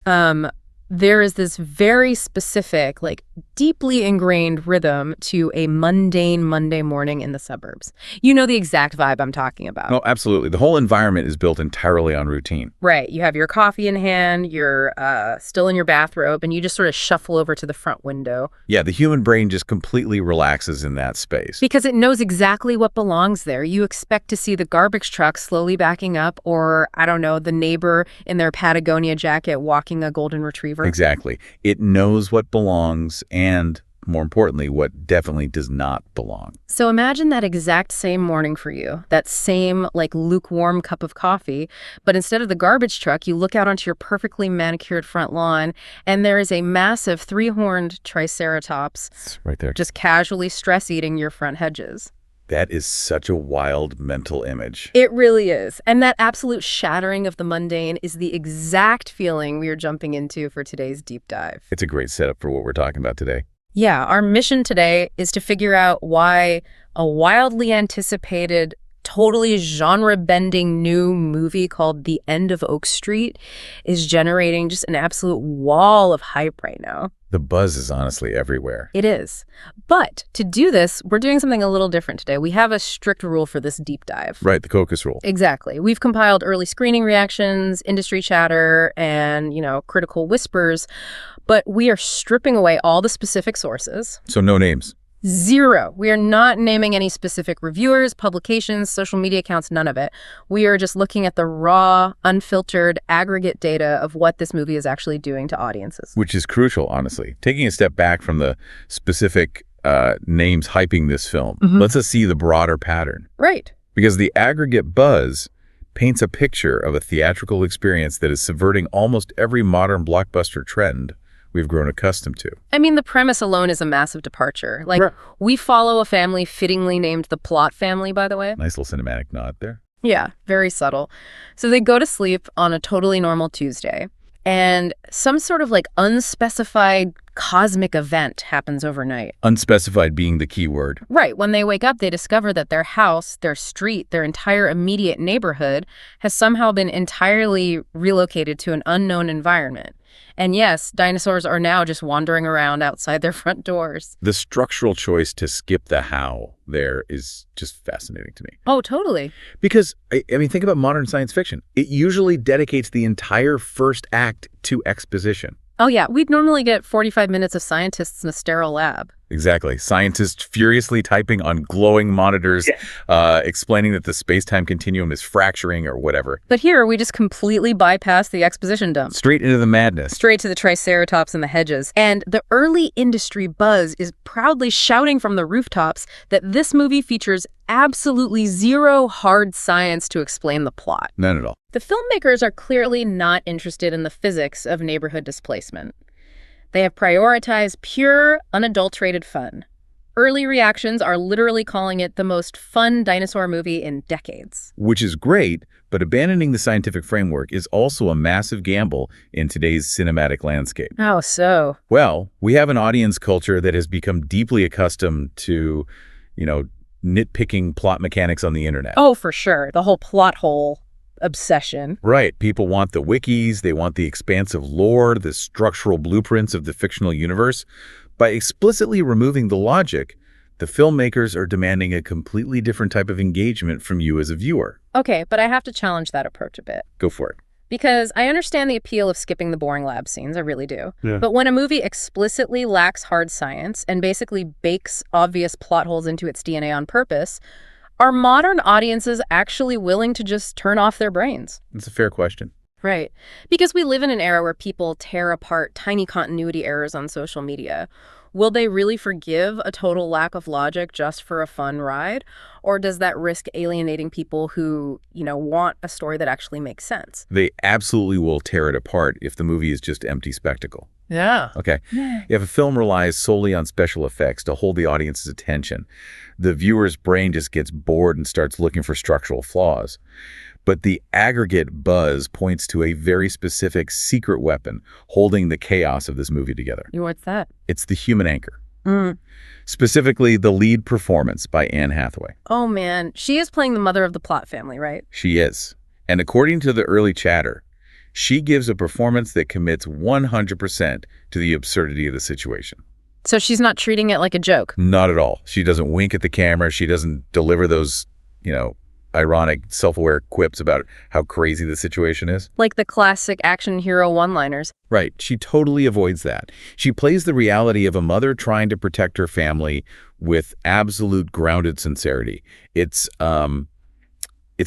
There is this very specific, like deeply ingrained rhythm to a mundane Monday morning in the suburbs. You know the exact vibe I'm talking about. Oh, absolutely. The whole environment is built entirely on routine. Right. You have your coffee in hand, you're still in your bathrobe, and you just sort of shuffle over to the front window. Yeah, the human brain just completely relaxes in that space. Because it knows exactly what belongs there. You expect to see the garbage truck slowly backing up, or, I don't know, the neighbor in their Patagonia jacket walking a golden retriever. Exactly. It knows what belongs and, more importantly, what definitely does not belong. So imagine that exact same morning for you, that same, like, lukewarm cup of coffee, but instead of the garbage truck, you look out onto your perfectly manicured front lawn, and there is a massive three-horned triceratops It's right there. just casually stress-eating your front hedges. That is such a wild mental image. It really is. And that absolute shattering of the mundane is the exact feeling we are jumping into for today's deep dive. It's a great setup for what we're talking about today. Yeah, our mission today is to figure out why a wildly anticipated, totally genre-bending new movie called The End of Oak Street is generating just an absolute wall of hype right now. The buzz is honestly everywhere. It is. But to do this, we're doing something a little different today. We have a strict rule for this deep dive. Right, the Cocos rule. Exactly. We've compiled early screening reactions, industry chatter, and, critical whispers, but we are stripping away all the specific sources. So no names. Zero. We are not naming any specific reviewers, publications, social media accounts, none of it. We are just looking at the raw, unfiltered, aggregate data of what this movie is actually doing to audiences. Which is crucial, honestly. Taking a step back from the specific names hyping this film, lets us see the broader pattern. Right. Because the aggregate buzz paints a picture of a theatrical experience that is subverting almost every modern blockbuster trend we've grown accustomed to. I mean, the premise alone is a massive departure. Like, we follow a family fittingly named the Plot family, by the way. Nice little cinematic nod there. Yeah, very subtle. So they go to sleep on a totally normal Tuesday, and some sort of like unspecified cosmic event happens overnight. Unspecified being the key word. Right. When they wake up, they discover that their house, their street, their entire immediate neighborhood has somehow been entirely relocated to an unknown environment. And yes, dinosaurs are now just wandering around outside their front doors. The structural choice to skip the how there is just fascinating to me. Oh, totally. Because, I mean, think about modern science fiction. It usually dedicates the entire first act to exposition. Oh, yeah. We'd normally get 45 minutes of scientists in a sterile lab. Exactly. Scientists furiously typing on glowing monitors, explaining that the space-time continuum is fracturing or whatever. But here, we just completely bypass the exposition dump. Straight into the madness. Straight to the triceratops and the hedges. And the early industry buzz is proudly shouting from the rooftops that this movie features absolutely zero hard science to explain the plot. None at all. The filmmakers are clearly not interested in the physics of neighborhood displacement. They have prioritized pure, unadulterated fun. Early reactions are literally calling it the most fun dinosaur movie in decades. Which is great, but abandoning the scientific framework is also a massive gamble in today's cinematic landscape. How so? Well, we have an audience culture that has become deeply accustomed to, nitpicking plot mechanics on the internet. Oh, for sure. The whole plot hole obsession. Right. People want the wikis, they want the expansive lore, the structural blueprints of the fictional universe. By explicitly removing the logic, the filmmakers are demanding a completely different type of engagement from you as a viewer. Okay, but I have to challenge that approach a bit. Go for it. Because I understand the appeal of skipping the boring lab scenes, I really do. Yeah. But when a movie explicitly lacks hard science and basically bakes obvious plot holes into its DNA on purpose, are modern audiences actually willing to just turn off their brains? That's a fair question. Right. Because we live in an era where people tear apart tiny continuity errors on social media. Will they really forgive a total lack of logic just for a fun ride? Or does that risk alienating people who, want a story that actually makes sense? They absolutely will tear it apart if the movie is just empty spectacle. Yeah. Okay. If a film relies solely on special effects to hold the audience's attention, the viewer's brain just gets bored and starts looking for structural flaws. But the aggregate buzz points to a very specific secret weapon holding the chaos of this movie together. What's that? It's the human anchor. Specifically, the lead performance by Anne Hathaway. Oh, man. She is playing the mother of the Plot family, right? She is. And according to the early chatter, She gives a performance that commits 100% to the absurdity of the situation. So she's not treating it like a joke. Not at all. She doesn't wink at the camera. She doesn't deliver those, ironic, self-aware quips about how crazy the situation is. Like the classic action hero one-liners. Right. She totally avoids that. She plays the reality of a mother trying to protect her family with absolute grounded sincerity. It's a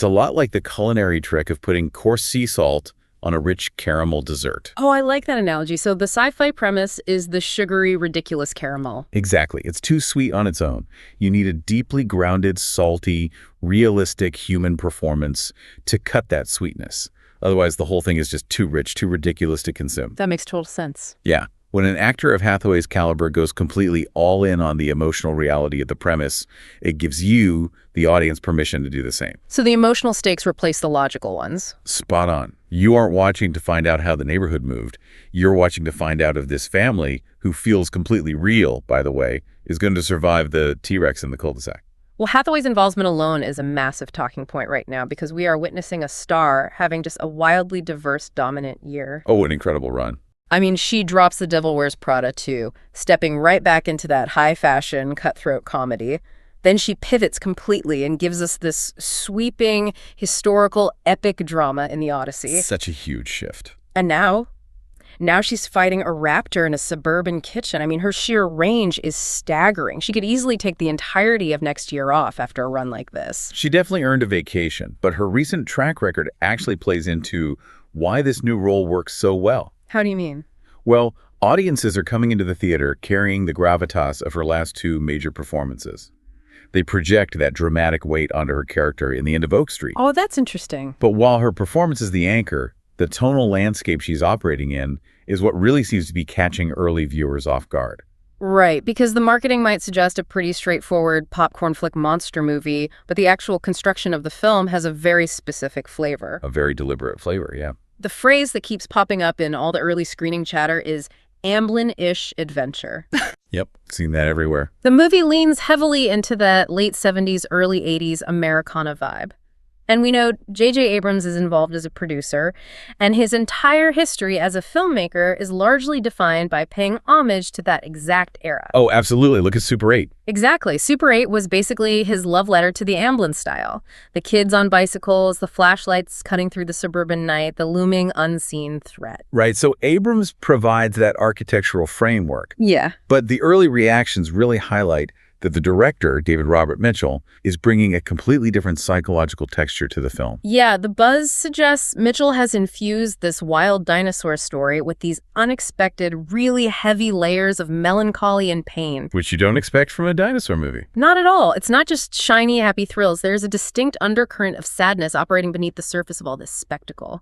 lot like the culinary trick of putting coarse sea salt on a rich caramel dessert. Oh, I like that analogy. So the sci-fi premise is the sugary, ridiculous caramel. Exactly. It's too sweet on its own. You need a deeply grounded, salty, realistic human performance to cut that sweetness. Otherwise, the whole thing is just too rich, too ridiculous to consume. That makes total sense. Yeah. When an actor of Hathaway's caliber goes completely all in on the emotional reality of the premise, it gives you, the audience, permission to do the same. So the emotional stakes replace the logical ones. Spot on. You aren't watching to find out how the neighborhood moved. You're watching to find out if this family, who feels completely real, by the way, is going to survive the T-Rex in the cul-de-sac. Well, Hathaway's involvement alone is a massive talking point right now because we are witnessing a star having just a wildly diverse, dominant year. Oh, an incredible run. I mean, she drops The Devil Wears Prada too, stepping right back into that high-fashion, cutthroat comedy. Then she pivots completely and gives us this sweeping, historical, epic drama in The Odyssey. Such a huge shift. And now she's fighting a raptor in a suburban kitchen. I mean, her sheer range is staggering. She could easily take the entirety of next year off after a run like this. She definitely earned a vacation, but her recent track record actually plays into why this new role works so well. How do you mean? Well, audiences are coming into the theater carrying the gravitas of her last two major performances. They project that dramatic weight onto her character in The End of Oak Street. Oh, that's interesting. But while her performance is the anchor, the tonal landscape she's operating in is what really seems to be catching early viewers off guard. Right, because the marketing might suggest a pretty straightforward popcorn flick monster movie, but the actual construction of the film has a very specific flavor. A very deliberate flavor, yeah. The phrase that keeps popping up in all the early screening chatter is Amblin-ish adventure. Yep, seen that everywhere. The movie leans heavily into that late 70s, early 80s Americana vibe. And we know J.J. Abrams is involved as a producer, and his entire history as a filmmaker is largely defined by paying homage to that exact era. Oh, absolutely. Look at Super 8. Exactly. Super 8 was basically his love letter to the Amblin style. The kids on bicycles, the flashlights cutting through the suburban night, the looming unseen threat. Right, so Abrams provides that architectural framework. Yeah. But the early reactions really highlight that the director, David Robert Mitchell, is bringing a completely different psychological texture to the film. Yeah, the buzz suggests Mitchell has infused this wild dinosaur story with these unexpected, really heavy layers of melancholy and pain. Which you don't expect from a dinosaur movie. Not at all. It's not just shiny, happy thrills. There's a distinct undercurrent of sadness operating beneath the surface of all this spectacle.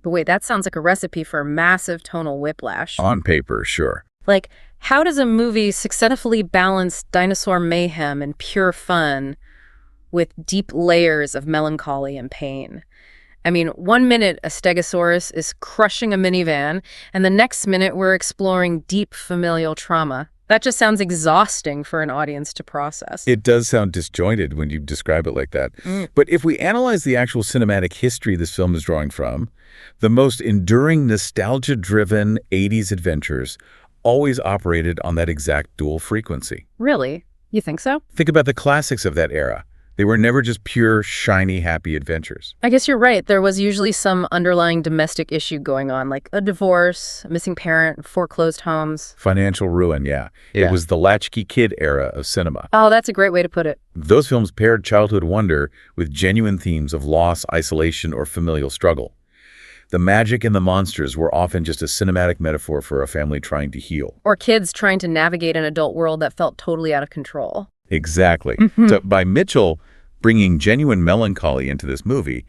But wait, that sounds like a recipe for massive tonal whiplash. On paper, sure. Like, how does a movie successfully balance dinosaur mayhem and pure fun with deep layers of melancholy and pain? I mean, 1 minute a stegosaurus is crushing a minivan, and the next minute we're exploring deep familial trauma. That just sounds exhausting for an audience to process. It does sound disjointed when you describe it like that. But if we analyze the actual cinematic history this film is drawing from, the most enduring nostalgia-driven 80s adventures always operated on that exact dual frequency. Really? You think so? Think about the classics of that era. They were never just pure, shiny, happy adventures. I guess you're right. There was usually some underlying domestic issue going on, like a divorce, a missing parent, foreclosed homes. Financial ruin, yeah. It was the latchkey kid era of cinema. Oh, that's a great way to put it. Those films paired childhood wonder with genuine themes of loss, isolation, or familial struggle. The magic and the monsters were often just a cinematic metaphor for a family trying to heal. Or kids trying to navigate an adult world that felt totally out of control. Exactly. So by Mitchell bringing genuine melancholy into this movie,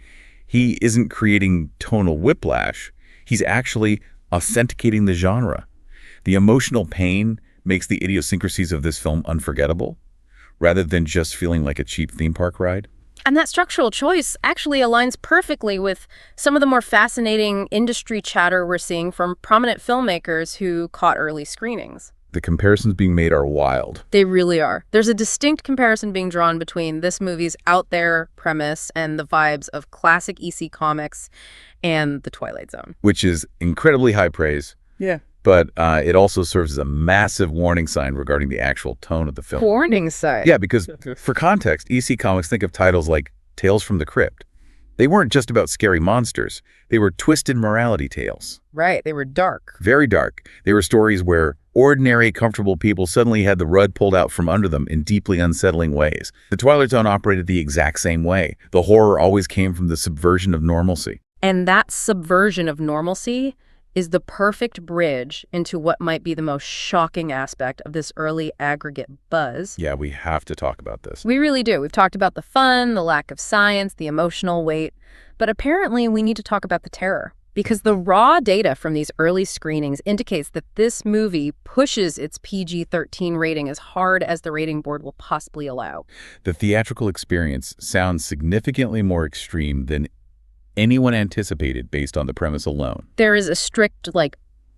he isn't creating tonal whiplash. He's actually authenticating the genre. The emotional pain makes the idiosyncrasies of this film unforgettable, rather than just feeling like a cheap theme park ride. And that structural choice actually aligns perfectly with some of the more fascinating industry chatter we're seeing from prominent filmmakers who caught early screenings. The comparisons being made are wild. They really are. There's a distinct comparison being drawn between this movie's out there premise and the vibes of classic EC comics and The Twilight Zone. Which is incredibly high praise. Yeah. But it also serves as a massive warning sign regarding the actual tone of the film. Warning sign? Yeah, because for context, EC Comics think of titles like Tales from the Crypt. They weren't just about scary monsters. They were twisted morality tales. Right, they were dark. Very dark. They were stories where ordinary, comfortable people suddenly had the rug pulled out from under them in deeply unsettling ways. The Twilight Zone operated the exact same way. The horror always came from the subversion of normalcy. And that subversion of normalcy is the perfect bridge into what might be the most shocking aspect of this early aggregate buzz. Yeah, we have to talk about this. We really do. We've talked about the fun, the lack of science, the emotional weight, but apparently we need to talk about the terror. Because the raw data from these early screenings indicates that this movie pushes its PG-13 rating as hard as the rating board will possibly allow. The theatrical experience sounds significantly more extreme than anyone anticipated based on the premise alone. There is a strict,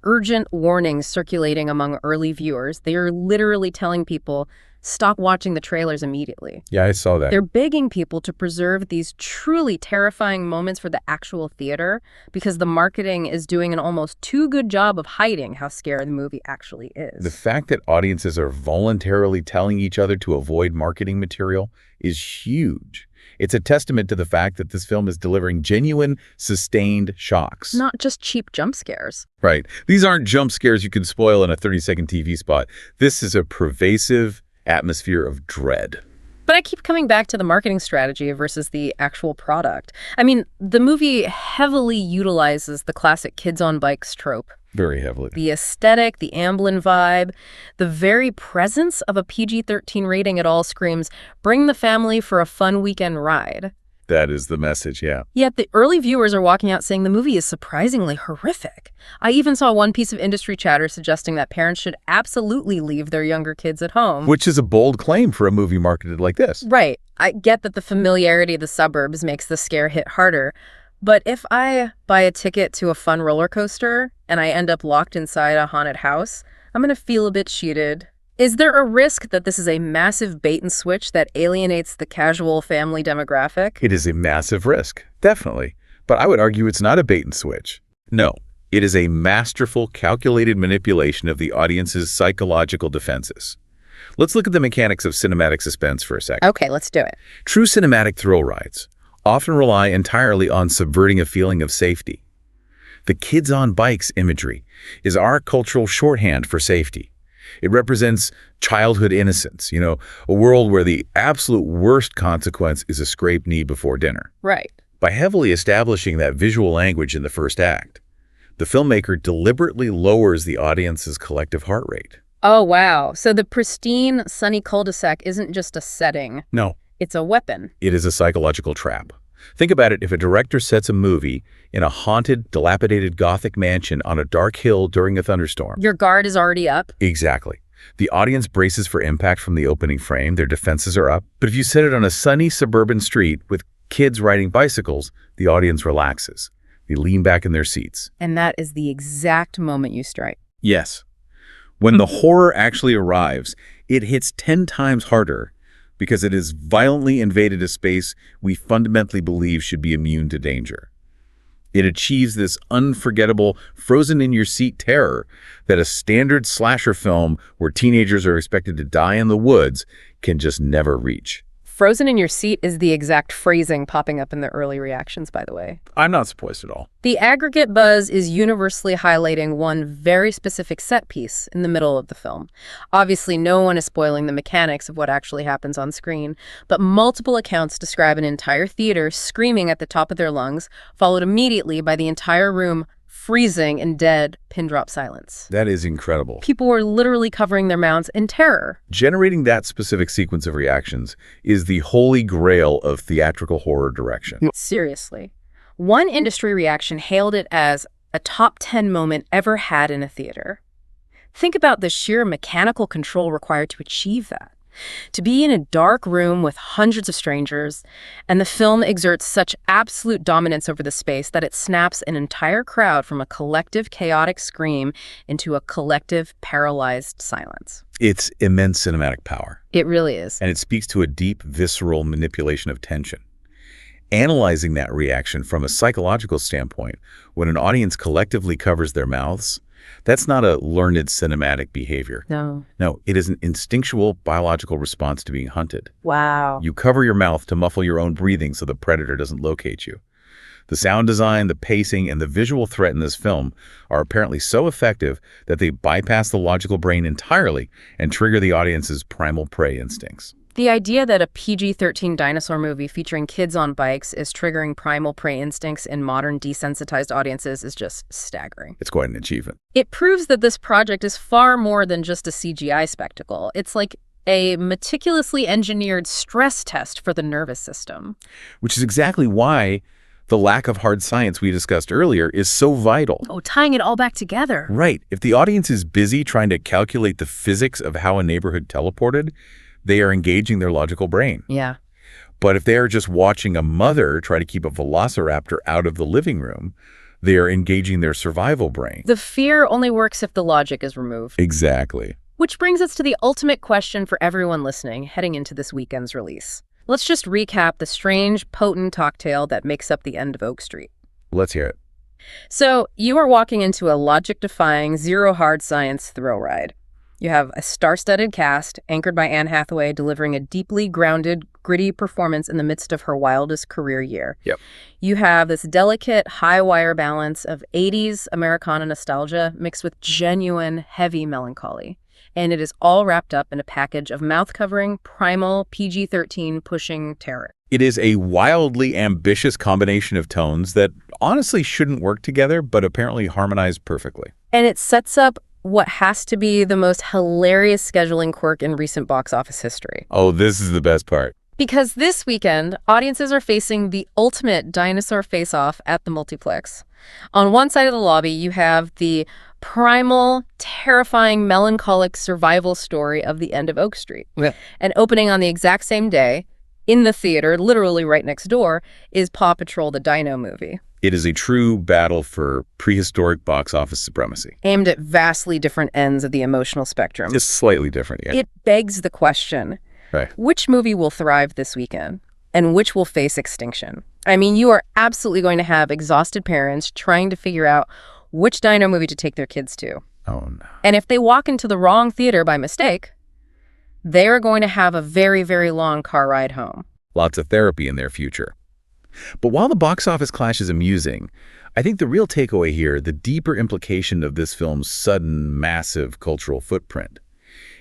urgent warning circulating among early viewers. They are literally telling people, stop watching the trailers immediately. Yeah, I saw that. They're begging people to preserve these truly terrifying moments for the actual theater because the marketing is doing an almost too good job of hiding how scary the movie actually is. The fact that audiences are voluntarily telling each other to avoid marketing material is huge. It's a testament to the fact that this film is delivering genuine, sustained shocks. Not just cheap jump scares. Right. These aren't jump scares you can spoil in a 30-second TV spot. This is a pervasive atmosphere of dread. But I keep coming back to the marketing strategy versus the actual product. I mean, the movie heavily utilizes the classic kids on bikes trope. Very heavily. The aesthetic, the Amblin vibe, the very presence of a PG-13 rating at all screams, bring the family for a fun weekend ride. That is the message, yeah. Yet the early viewers are walking out saying the movie is surprisingly horrific. I even saw one piece of industry chatter suggesting that parents should absolutely leave their younger kids at home. Which is a bold claim for a movie marketed like this. Right. I get that the familiarity of the suburbs makes the scare hit harder. But if I buy a ticket to a fun roller coaster and I end up locked inside a haunted house, I'm going to feel a bit cheated. Is there a risk that this is a massive bait and switch that alienates the casual family demographic? It is a massive risk, definitely. But I would argue it's not a bait and switch. No, it is a masterful, calculated manipulation of the audience's psychological defenses. Let's look at the mechanics of cinematic suspense for a second. Okay, let's do it. True cinematic thrill rides often rely entirely on subverting a feeling of safety. The kids on bikes imagery is our cultural shorthand for safety. It represents childhood innocence, a world where the absolute worst consequence is a scraped knee before dinner. Right. By heavily establishing that visual language in the first act, the filmmaker deliberately lowers the audience's collective heart rate. Oh, wow. So the pristine, sunny cul-de-sac isn't just a setting. No. It's a weapon. It is a psychological trap. Think about it. If a director sets a movie in a haunted, dilapidated Gothic mansion on a dark hill during a thunderstorm. Your guard is already up. Exactly. The audience braces for impact from the opening frame. Their defenses are up. But if you set it on a sunny suburban street with kids riding bicycles, the audience relaxes. They lean back in their seats. And that is the exact moment you strike. Yes. When the horror actually arrives, it hits 10 times harder because it has violently invaded a space we fundamentally believe should be immune to danger. It achieves this unforgettable, frozen-in-your-seat terror that a standard slasher film where teenagers are expected to die in the woods can just never reach. Frozen in your seat is the exact phrasing popping up in the early reactions, by the way. I'm not surprised at all. The aggregate buzz is universally highlighting one very specific set piece in the middle of the film. Obviously, no one is spoiling the mechanics of what actually happens on screen, but multiple accounts describe an entire theater screaming at the top of their lungs, followed immediately by the entire room freezing in dead, pin-drop silence. That is incredible. People were literally covering their mouths in terror. Generating that specific sequence of reactions is the holy grail of theatrical horror direction. Seriously. One industry reaction hailed it as a top 10 moment ever had in a theater. Think about the sheer mechanical control required to achieve that. To be in a dark room with hundreds of strangers, and the film exerts such absolute dominance over the space that it snaps an entire crowd from a collective chaotic scream into a collective paralyzed silence. It's immense cinematic power. It really is. And it speaks to a deep, visceral manipulation of tension. Analyzing that reaction from a psychological standpoint, when an audience collectively covers their mouths, that's not a learned cinematic behavior. No. No, it is an instinctual biological response to being hunted. Wow. You cover your mouth to muffle your own breathing so the predator doesn't locate you. The sound design, the pacing, and the visual threat in this film are apparently so effective that they bypass the logical brain entirely and trigger the audience's primal prey instincts. The idea that a PG-13 dinosaur movie featuring kids on bikes is triggering primal prey instincts in modern desensitized audiences is just staggering. It's quite an achievement. It proves that this project is far more than just a CGI spectacle. It's like a meticulously engineered stress test for the nervous system. Which is exactly why the lack of hard science we discussed earlier is so vital. Oh, tying it all back together. Right. If the audience is busy trying to calculate the physics of how a neighborhood teleported, they are engaging their logical brain. Yeah. But if they are just watching a mother try to keep a velociraptor out of the living room, they are engaging their survival brain. The fear only works if the logic is removed. Exactly. Which brings us to the ultimate question for everyone listening heading into this weekend's release. Let's just recap the strange, potent cocktail that makes up the end of Oak Street. Let's hear it. So, you are walking into a logic-defying, zero hard science thrill ride. You have a star-studded cast, anchored by Anne Hathaway, delivering a deeply grounded, gritty performance in the midst of her wildest career year. Yep. You have this delicate, high-wire balance of 80s Americana nostalgia mixed with genuine, heavy melancholy. And it is all wrapped up in a package of mouth-covering, primal, PG-13 pushing terror. It is a wildly ambitious combination of tones that honestly shouldn't work together, but apparently harmonize perfectly. And it sets up what has to be the most hilarious scheduling quirk in recent box office history. Oh, this is the best part. Because this weekend, audiences are facing the ultimate dinosaur face-off at the multiplex. On one side of the lobby, you have the primal, terrifying, melancholic survival story of the end of Oak Street. Yeah. And opening on the exact same day, in the theater, literally right next door, is Paw Patrol the Dino movie. It is a true battle for prehistoric box office supremacy. Aimed at vastly different ends of the emotional spectrum. Just slightly different, yeah. It begs the question, Right. which movie will thrive this weekend and which will face extinction? I mean, you are absolutely going to have exhausted parents trying to figure out which dino movie to take their kids to. Oh, no. And if they walk into the wrong theater by mistake, they are going to have a very, very long car ride home. Lots of therapy in their future. But while the box office clash is amusing, I think the real takeaway here, the deeper implication of this film's sudden, massive cultural footprint,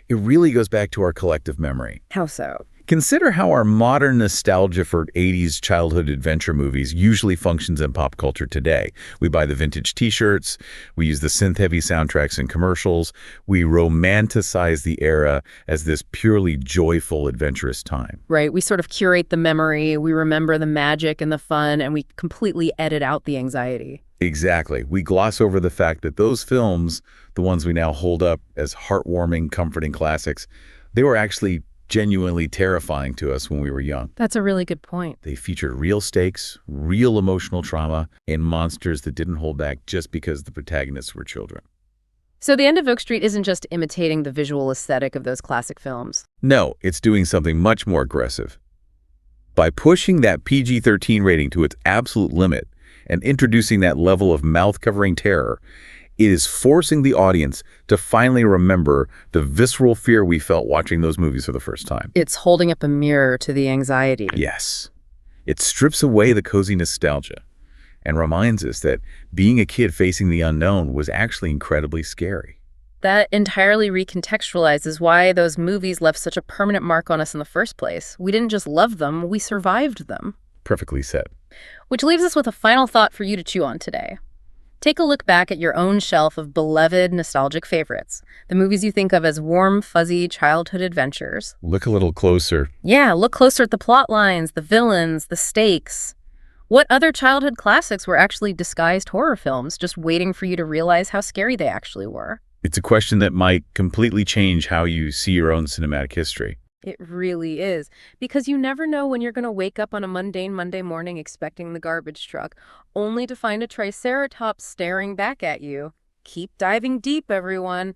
it really goes back to our collective memory. How so? Consider how our modern nostalgia for 80s childhood adventure movies usually functions in pop culture today. We buy the vintage t-shirts, we use the synth-heavy soundtracks in commercials, we romanticize the era as this purely joyful, adventurous time. Right. We sort of curate the memory, we remember the magic and the fun, and we completely edit out the anxiety. Exactly. We gloss over the fact that those films, the ones we now hold up as heartwarming, comforting classics, they were actually genuinely terrifying to us when we were young. That's a really good point. They featured real stakes, real emotional trauma, and monsters that didn't hold back just because the protagonists were children. So the end of Oak Street isn't just imitating the visual aesthetic of those classic films. No, it's doing something much more aggressive. By pushing that PG-13 rating to its absolute limit and introducing that level of mouth-covering terror, it is forcing the audience to finally remember the visceral fear we felt watching those movies for the first time. It's holding up a mirror to the anxiety. Yes. It strips away the cozy nostalgia and reminds us that being a kid facing the unknown was actually incredibly scary. That entirely recontextualizes why those movies left such a permanent mark on us in the first place. We didn't just love them, we survived them. Perfectly said. Which leaves us with a final thought for you to chew on today. Take a look back at your own shelf of beloved nostalgic favorites, the movies you think of as warm, fuzzy childhood adventures. Look a little closer. Yeah, look closer at the plot lines, the villains, the stakes. What other childhood classics were actually disguised horror films, just waiting for you to realize how scary they actually were? It's a question that might completely change how you see your own cinematic history. It really is. Because you never know when you're going to wake up on a mundane Monday morning expecting the garbage truck, only to find a triceratops staring back at you. Keep diving deep, everyone.